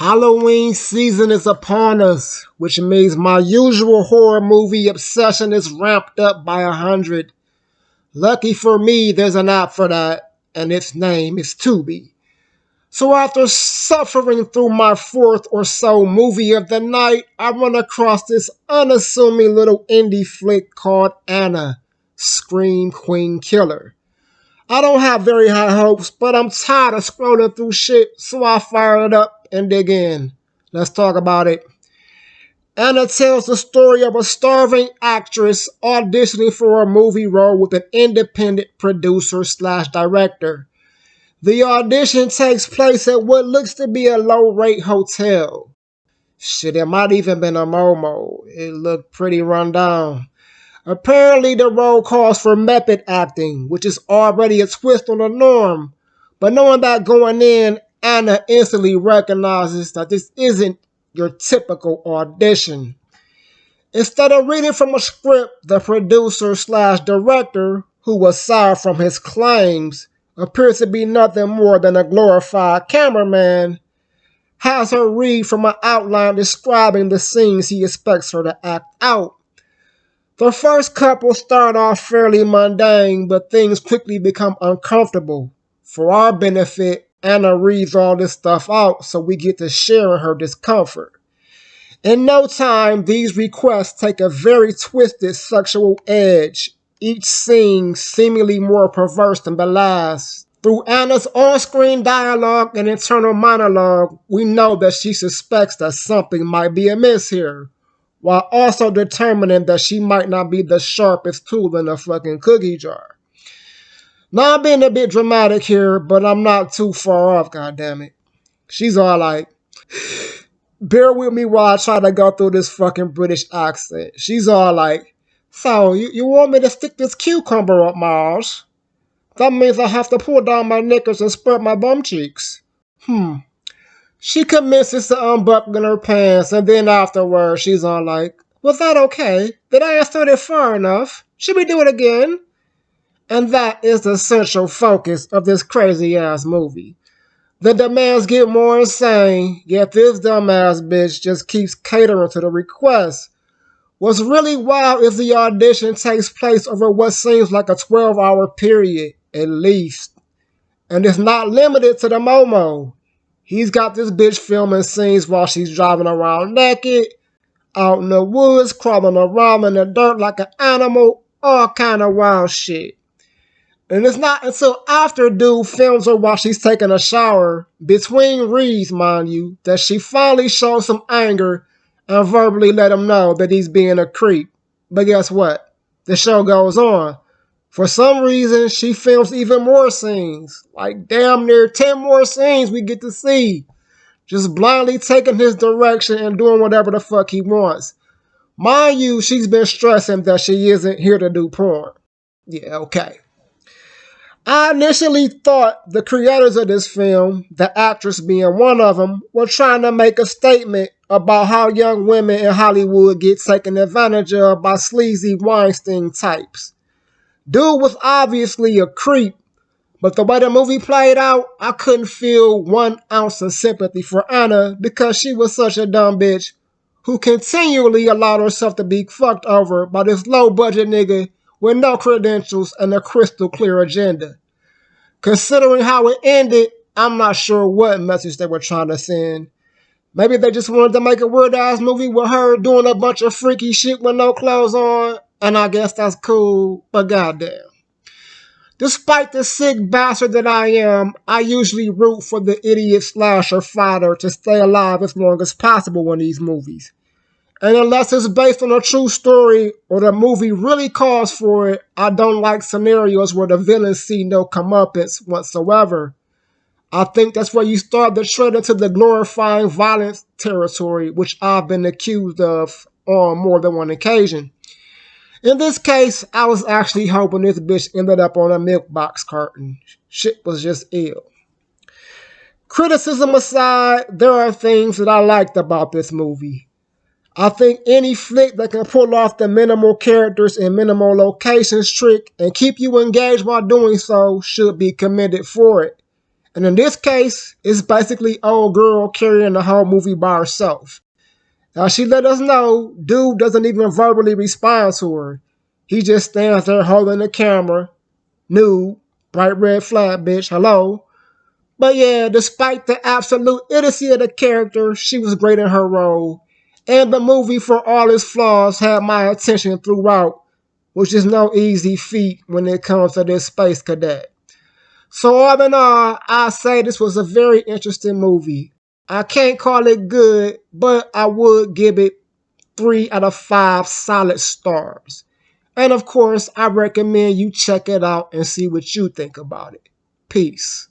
Halloween season is upon us, which means my usual horror movie obsession is ramped up by 100. Lucky for me, there's an app for that, and its name is Tubi. So after suffering through my fourth or so movie of the night, I run across this unassuming little indie flick called Anna, Scream Queen Killer. I don't have very high hopes, but I'm tired of scrolling through shit, so I fire it up and dig in. Let's talk about it. Anna tells the story of a starving actress auditioning for a movie role with an independent producer slash director. The audition takes place at what looks to be a low-rate hotel. Shit, it might even been a Momo. It looked pretty run down. Apparently the role calls for method acting, which is already a twist on the norm. But knowing that going in, Anna instantly recognizes that this isn't your typical audition. Instead of reading from a script, the producer slash director, who aside from his claims appears to be nothing more than a glorified cameraman, has her read from an outline describing the scenes he expects her to act out. The first couple start off fairly mundane, but things quickly become uncomfortable. For our benefit, Anna reads all this stuff out so we get to share in her discomfort. In no time, these requests take a very twisted sexual edge, each scene seemingly more perverse than the last. Through Anna's on-screen dialogue and internal monologue, we know that she suspects that something might be amiss here, while also determining that she might not be the sharpest tool in the fucking cookie jar. Now I'm being a bit dramatic here, but I'm not too far off, goddammit. She's all like, bear with me while I try to go through this fucking British accent. She's all like, so, you want me to stick this cucumber up my arse? That means I have to pull down my knickers and spread my bum cheeks. She commences to unbuckle her pants, and then afterwards she's all like, was that okay? Did I answer it far enough? Should we do it again? And that is the central focus of this crazy-ass movie. The demands get more insane, yet this dumbass bitch just keeps catering to the requests. What's really wild is the audition takes place over what seems like a 12-hour period, at least. And it's not limited to the Momo. He's got this bitch filming scenes while she's driving around naked, out in the woods, crawling around in the dirt like an animal, all kind of wild shit. And it's not until after dude films her while she's taking a shower, between reads, mind you, that she finally shows some anger and verbally let him know that he's being a creep. But guess what? The show goes on. For some reason, she films even more scenes. Like damn near 10 more scenes we get to see. Just blindly taking his direction and doing whatever the fuck he wants. Mind you, she's been stressing that she isn't here to do porn. Yeah, okay. I initially thought the creators of this film, the actress being one of them, were trying to make a statement about how young women in Hollywood get taken advantage of by sleazy Weinstein types. Dude was obviously a creep, but the way the movie played out, I couldn't feel 1 ounce of sympathy for Anna because she was such a dumb bitch who continually allowed herself to be fucked over by this low-budget nigga with no credentials and a crystal clear agenda. Considering how it ended, I'm not sure what message they were trying to send. Maybe they just wanted to make a weird-ass movie with her doing a bunch of freaky shit with no clothes on, and I guess that's cool, but goddamn. Despite the sick bastard that I am, I usually root for the idiot slasher fighter to stay alive as long as possible in these movies. And unless it's based on a true story or the movie really calls for it, I don't like scenarios where the villains see no comeuppance whatsoever. I think that's where you start to tread into the glorifying violence territory, which I've been accused of on more than one occasion. In this case, I was actually hoping this bitch ended up on a milk box carton. Shit was just ill. Criticism aside, there are things that I liked about this movie. I think any flick that can pull off the minimal characters and minimal locations trick and keep you engaged while doing so should be commended for it. And in this case, it's basically old girl carrying the whole movie by herself. Now she let us know dude doesn't even verbally respond to her. He just stands there holding the camera, nude, bright red flag, bitch, hello. But yeah, despite the absolute idiocy of the character, she was great in her role. And the movie, for all its flaws, had my attention throughout, which is no easy feat when it comes to this space cadet. So all in all, I say this was a very interesting movie. I can't call it good, but I would give it 3 out of 5 solid stars. And of course, I recommend you check it out and see what you think about it. Peace.